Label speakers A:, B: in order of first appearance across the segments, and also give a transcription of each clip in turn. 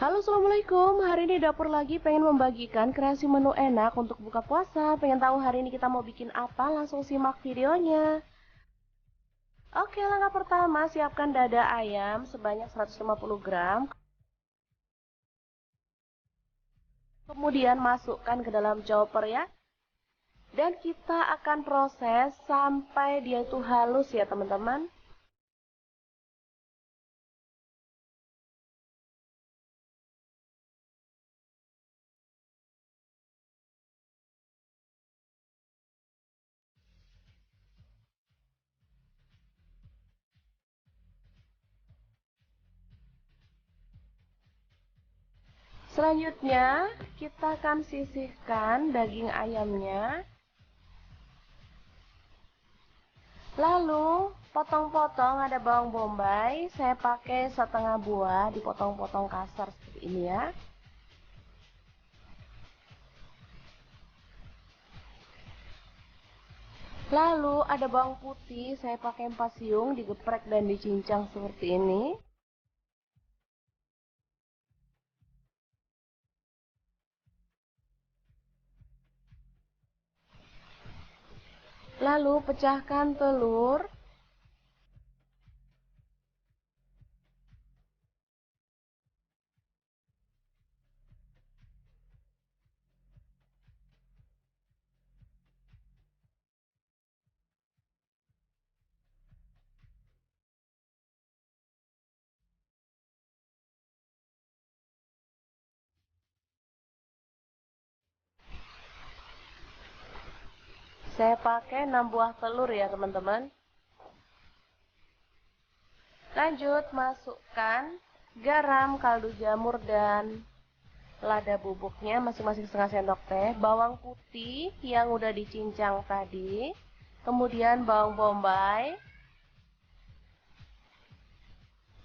A: Halo, Assalamualaikum. Hari ini dapur lagi pengen membagikan kreasi menu enak untuk buka puasa. Pengen tahu hari ini kita mau bikin apa? Langsung simak videonya. Oke, langkah pertama siapkan dada ayam sebanyak 150 gram. Kemudian masukkan ke dalam chopper ya. Dan kita akan proses sampai dia itu halus ya teman-teman. Selanjutnya, kita akan sisihkan daging ayamnya. Lalu, potong-potong ada bawang bombay. Saya pakai setengah buah, dipotong-potong kasar seperti ini ya. Lalu, ada bawang putih. Saya pakai 4 siung, digeprek dan dicincang seperti ini. Lalu pecahkan telur. Saya pakai 6 buah telur ya teman-teman. Lanjut masukkan garam, kaldu jamur, dan lada bubuknya masing-masing setengah sendok teh. Bawang putih yang udah dicincang tadi. Kemudian bawang bombay.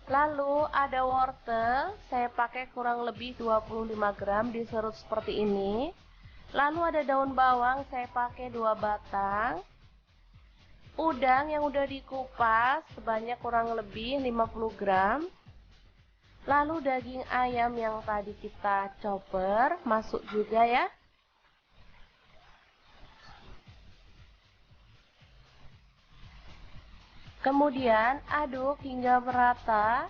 A: Lalu ada wortel, saya pakai kurang lebih 25 gram diserut seperti ini. Lalu ada daun bawang, saya pakai 2 batang. Udang yang udah dikupas sebanyak kurang lebih 50 gram. Lalu daging ayam yang tadi kita chopper masuk juga ya. Kemudian aduk hingga merata.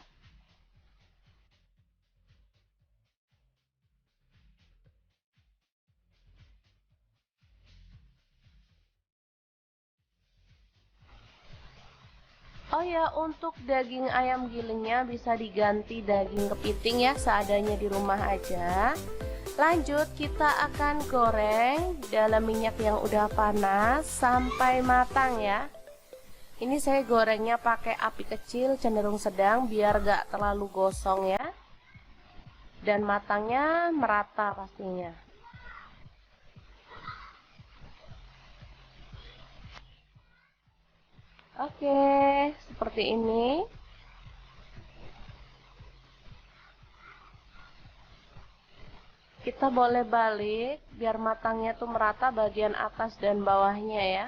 A: Oh ya, untuk daging ayam gilingnya bisa diganti daging kepiting ya, seadanya di rumah aja. Lanjut, kita akan goreng dalam minyak yang udah panas sampai matang ya. Ini saya gorengnya pakai api kecil cenderung sedang biar gak terlalu gosong ya. Dan matangnya merata pastinya. Oke, seperti ini. Kita boleh balik biar matangnya tuh merata bagian atas dan bawahnya ya.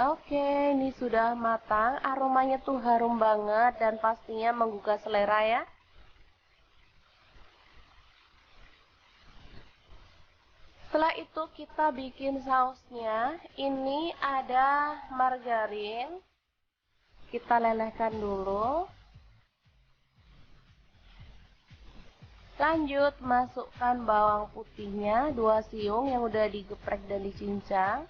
A: Oke, ini sudah matang. Aromanya tuh harum banget dan pastinya menggugah selera ya. Setelah itu kita bikin sausnya. Ini ada margarin. Kita lelehkan dulu. Lanjut masukkan bawang putihnya 2 siung yang udah digeprek dan dicincang.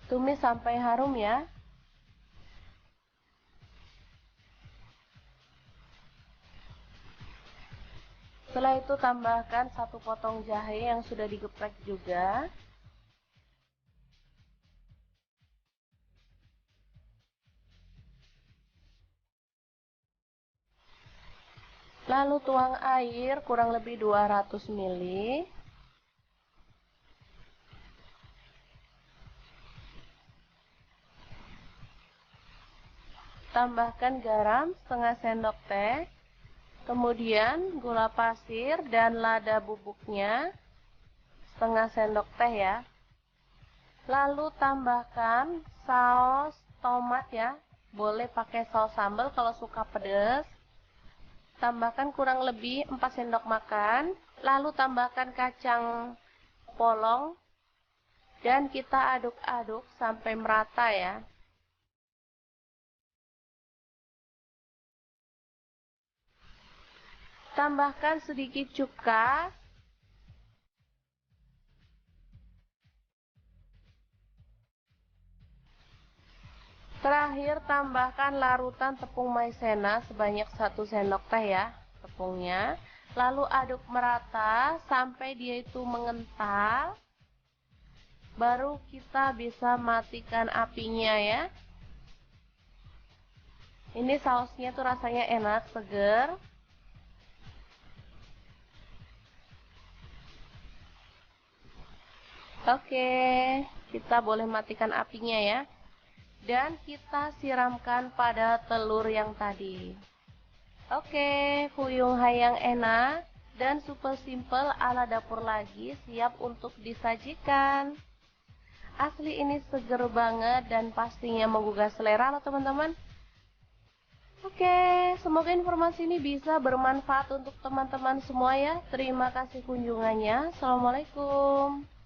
A: Tumis sampai harum ya. Setelah itu tambahkan 1 potong jahe yang sudah digeprek juga. Lalu tuang air kurang lebih 200 ml. Tambahkan garam setengah sendok teh. Kemudian gula pasir dan lada bubuknya setengah sendok teh ya. Lalu tambahkan saus tomat ya. Boleh pakai saus sambal kalau suka pedas. Tambahkan kurang lebih 4 sendok makan. Lalu tambahkan kacang polong. Dan kita aduk-aduk sampai merata ya. Tambahkan sedikit cuka. Terakhir tambahkan larutan tepung maizena sebanyak 1 sendok teh ya tepungnya. Lalu aduk merata sampai dia itu mengental. Baru kita bisa matikan apinya ya. Ini sausnya tuh rasanya enak, seger. Oke, kita boleh matikan apinya ya. Dan kita siramkan pada telur yang tadi. Oke, fuyung hayang enak dan super simple ala dapur lagi siap untuk disajikan. Asli ini seger banget dan pastinya menggugah selera loh teman-teman. Oke, semoga informasi ini bisa bermanfaat untuk teman-teman semua ya. Terima kasih kunjungannya. Assalamualaikum.